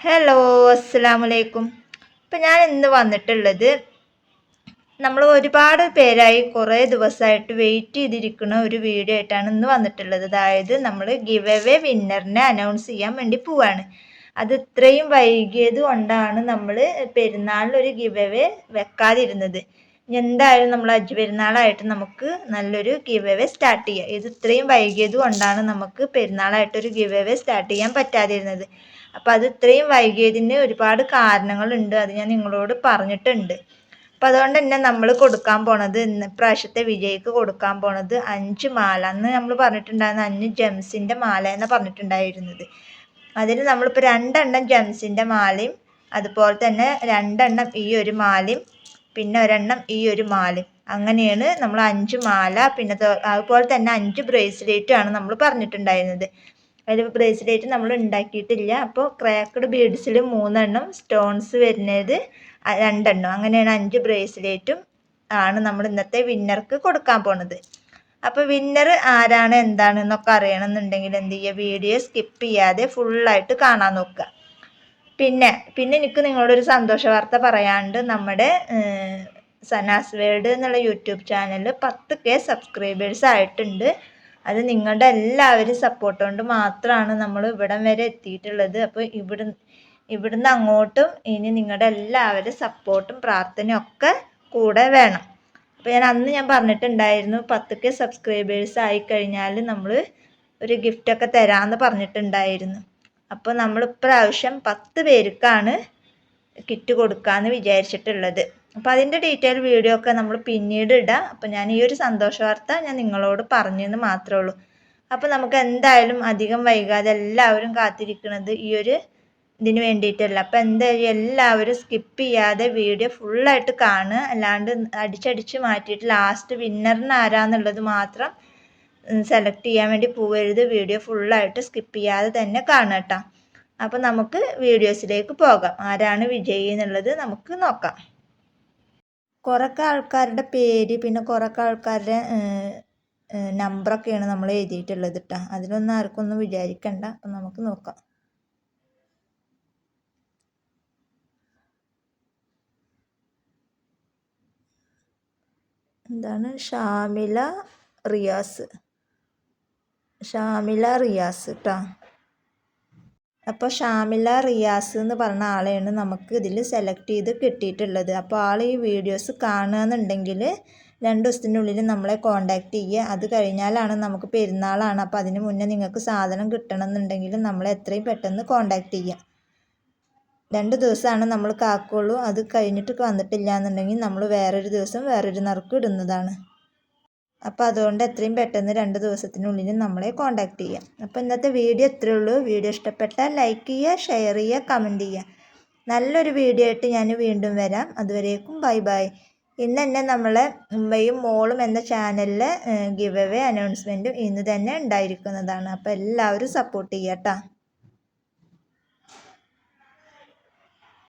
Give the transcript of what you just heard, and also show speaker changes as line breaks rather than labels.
Hello, അസ്സലാമലൈക്കും. ഇപ്പം ഞാൻ ഇന്ന് വന്നിട്ടുള്ളത് നമ്മൾ ഒരുപാട് പേരായി കുറേ ദിവസമായിട്ട് വെയിറ്റ് ചെയ്തിരിക്കുന്ന ഒരു വീഡിയോ ആയിട്ടാണ് ഇന്ന് വന്നിട്ടുള്ളത്. അതായത് നമ്മൾ ഗിവ് അവേ വിന്നറിനെ അനൗൺസ് ചെയ്യാൻ വേണ്ടി പോവാണ്. അത് ഇത്രയും വൈകിയത് കൊണ്ടാണ് നമ്മൾ പെരുന്നാളിനൊരു ഗിവ് അവേ വെക്കാതിരുന്നത്. എന്തായാലും നമ്മൾ ഹജ്ജ് പെരുന്നാളായിട്ട് നമുക്ക് നല്ലൊരു ഗിവ് അവേ സ്റ്റാർട്ട് ചെയ്യാം. ഇത് ഇത്രയും വൈകിയത് കൊണ്ടാണ് നമുക്ക് പെരുന്നാളായിട്ടൊരു ഗിവ് അവേ സ്റ്റാർട്ട് ചെയ്യാൻ പറ്റാതിരുന്നത്. അപ്പോൾ അത് ഇത്രയും വൈകിയതിന് ഒരുപാട് കാരണങ്ങളുണ്ട്. അത് ഞാൻ നിങ്ങളോട് പറഞ്ഞിട്ടുണ്ട്. അപ്പം അതുകൊണ്ട് തന്നെ നമ്മൾ കൊടുക്കാൻ പോണത് ഇപ്രാവശ്യത്തെ വിജയിക്ക് കൊടുക്കാൻ പോണത് 5 മാല. അന്ന് നമ്മൾ പറഞ്ഞിട്ടുണ്ടായിരുന്ന 5 ജെംസിൻ്റെ മാല എന്ന് പറഞ്ഞിട്ടുണ്ടായിരുന്നത്. അതിൽ നമ്മളിപ്പോൾ 2 എണ്ണം ജെംസിൻ്റെ മാലയും അതുപോലെ തന്നെ 2 എണ്ണം ഈ ഒരു മാലയും പിന്നെ ഒരെണ്ണം ഈ ഒരു മാലയും, അങ്ങനെയാണ് നമ്മൾ 5 മാല. പിന്നെ അതുപോലെ തന്നെ 5 ബ്രേസ്ലെറ്റും ആണ് നമ്മൾ പറഞ്ഞിട്ടുണ്ടായിരുന്നത്. അതിൽ ബ്രേസ്ലെറ്റ് നമ്മൾ ഉണ്ടാക്കിയിട്ടില്ല. അപ്പോൾ ക്രാക്കഡ് ബീഡ്സിൽ 3 എണ്ണം, സ്റ്റോൺസ് വരുന്നത് 2 എണ്ണം, അങ്ങനെയാണ് 5 ബ്രേസ്ലെറ്റും ആണ് നമ്മൾ ഇന്നത്തെ വിന്നർക്ക് കൊടുക്കാൻ പോണത്. അപ്പോൾ വിന്നർ ആരാണ് എന്താണെന്നൊക്കെ അറിയണമെന്നുണ്ടെങ്കിൽ എന്ത് ചെയ്യുക, വീഡിയോ സ്കിപ്പ് ചെയ്യാതെ ഫുള്ളായിട്ട് കാണാൻ നോക്കുക. പിന്നെ എനിക്ക് നിങ്ങളോടൊരു സന്തോഷ വാർത്ത പറയാണ്ട്, നമ്മുടെ സനാസ് വേൾഡ് എന്നുള്ള യൂട്യൂബ് ചാനൽ 10K സബ്സ്ക്രൈബേഴ്സ് ആയിട്ടുണ്ട്. അത് നിങ്ങളുടെ എല്ലാവരും സപ്പോർട്ട് കൊണ്ട് മാത്രമാണ് നമ്മൾ ഇവിടം വരെ എത്തിയിട്ടുള്ളത്. അപ്പോൾ ഇവിടുന്ന് അങ്ങോട്ടും ഇനി നിങ്ങളുടെ എല്ലാവരും സപ്പോർട്ടും പ്രാർത്ഥനയും ഒക്കെ കൂടെ വേണം. അപ്പോൾ അന്ന് ഞാൻ പറഞ്ഞിട്ടുണ്ടായിരുന്നു 10K സബ്സ്ക്രൈബേഴ്സ് ആയിക്കഴിഞ്ഞാൽ നമ്മൾ ഒരു ഗിഫ്റ്റൊക്കെ തരാമെന്ന് പറഞ്ഞിട്ടുണ്ടായിരുന്നു. അപ്പോൾ നമ്മൾ ഇപ്രാവശ്യം 10 പേർക്കാണ് കിറ്റ് കൊടുക്കാമെന്ന് വിചാരിച്ചിട്ടുള്ളത്. അപ്പോൾ അതിൻ്റെ ഡീറ്റെയിൽ വീഡിയോ ഒക്കെ നമ്മൾ പിന്നീട് ഇടാം. അപ്പോൾ ഞാൻ ഈ ഒരു സന്തോഷ വാർത്ത ഞാൻ നിങ്ങളോട് പറഞ്ഞെന്ന് മാത്രമേ ഉള്ളൂ. അപ്പോൾ നമുക്ക് എന്തായാലും അധികം വൈകാതെ എല്ലാവരും കാത്തിരിക്കുന്നത് ഈ ഒരു ഇതിന് വേണ്ടിയിട്ടല്ല. അപ്പോൾ എന്തായാലും എല്ലാവരും സ്കിപ്പ് ചെയ്യാതെ വീഡിയോ ഫുള്ളായിട്ട് കാണുക. അല്ലാണ്ട് അടിച്ചടിച്ച് മാറ്റിയിട്ട് ലാസ്റ്റ് വിന്നറിന് ആരാന്നുള്ളത് മാത്രം സെലക്ട് ചെയ്യാൻ വേണ്ടി പോകരുത്. വീഡിയോ ഫുള്ളായിട്ട് സ്കിപ്പ് ചെയ്യാതെ തന്നെ കാണുക കേട്ടോ. അപ്പോൾ നമുക്ക് വീഡിയോസിലേക്ക് പോകാം. ആരാണ് വിജയി എന്നുള്ളത് നമുക്ക് നോക്കാം. കുറേ ആൾക്കാരുടെ പേര് പിന്നെ കുറേ ആൾക്കാരുടെ നമ്പറൊക്കെയാണ് നമ്മൾ എഴുതിയിട്ടുള്ളത് കേട്ടോ. അതിലൊന്നും ആർക്കൊന്നും വിചാരിക്കണ്ട. അപ്പം നമുക്ക് നോക്കാം. എന്താണ് ഷാമില റിയാസ് കേട്ടോ. അപ്പോൾ ഷാമില റിയാസ് എന്ന് പറഞ്ഞ ആളെയാണ് നമുക്ക് ഇതിൽ സെലക്ട് ചെയ്ത് കിട്ടിയിട്ടുള്ളത്. അപ്പോൾ ആൾ ഈ വീഡിയോസ് കാണുകയെന്നുണ്ടെങ്കിൽ 2 ദിവസത്തിനുള്ളിൽ നമ്മളെ കോണ്ടാക്ട് ചെയ്യുക. അത് കഴിഞ്ഞാലാണ് നമുക്ക് പെരുന്നാളാണ്. അപ്പോൾ അതിന് മുന്നേ നിങ്ങൾക്ക് സാധനം കിട്ടണമെന്നുണ്ടെങ്കിൽ നമ്മളെ എത്രയും പെട്ടെന്ന് കോണ്ടാക്ട് ചെയ്യുക. 2 ദിവസമാണ് നമ്മൾ കാക്കുള്ളൂ. അത് കഴിഞ്ഞിട്ട് വന്നിട്ടില്ല എന്നുണ്ടെങ്കിൽ നമ്മൾ വേറൊരു ദിവസം വേറൊരു നറുക്ക് ഇടുന്നതാണ്. അപ്പോൾ അതുകൊണ്ട് എത്രയും പെട്ടെന്ന് 2 ദിവസത്തിനുള്ളിൽ നമ്മളെ കോണ്ടാക്ട് ചെയ്യാം. അപ്പോൾ ഇന്നത്തെ വീഡിയോ ഇത്രയേ ഉള്ളൂ. വീഡിയോ ഇഷ്ടപ്പെട്ടാൽ ലൈക്ക് ചെയ്യുക, ഷെയർ ചെയ്യുക, കമൻറ്റ് ചെയ്യുക. നല്ലൊരു വീഡിയോ ആയിട്ട് ഞാൻ വീണ്ടും വരാം. അതുവരേക്കും ബൈ ബൈ. ഇന്ന് തന്നെ നമ്മളെ ഉമ്മയും മോളും എന്ന ചാനലിലെ ഗിവ് അവേ അനൗൺസ്മെൻറ്റും ഇന്ന് തന്നെ ഉണ്ടായിരിക്കുന്നതാണ്. അപ്പോൾ എല്ലാവരും സപ്പോർട്ട് ചെയ്യാം കേട്ടോ.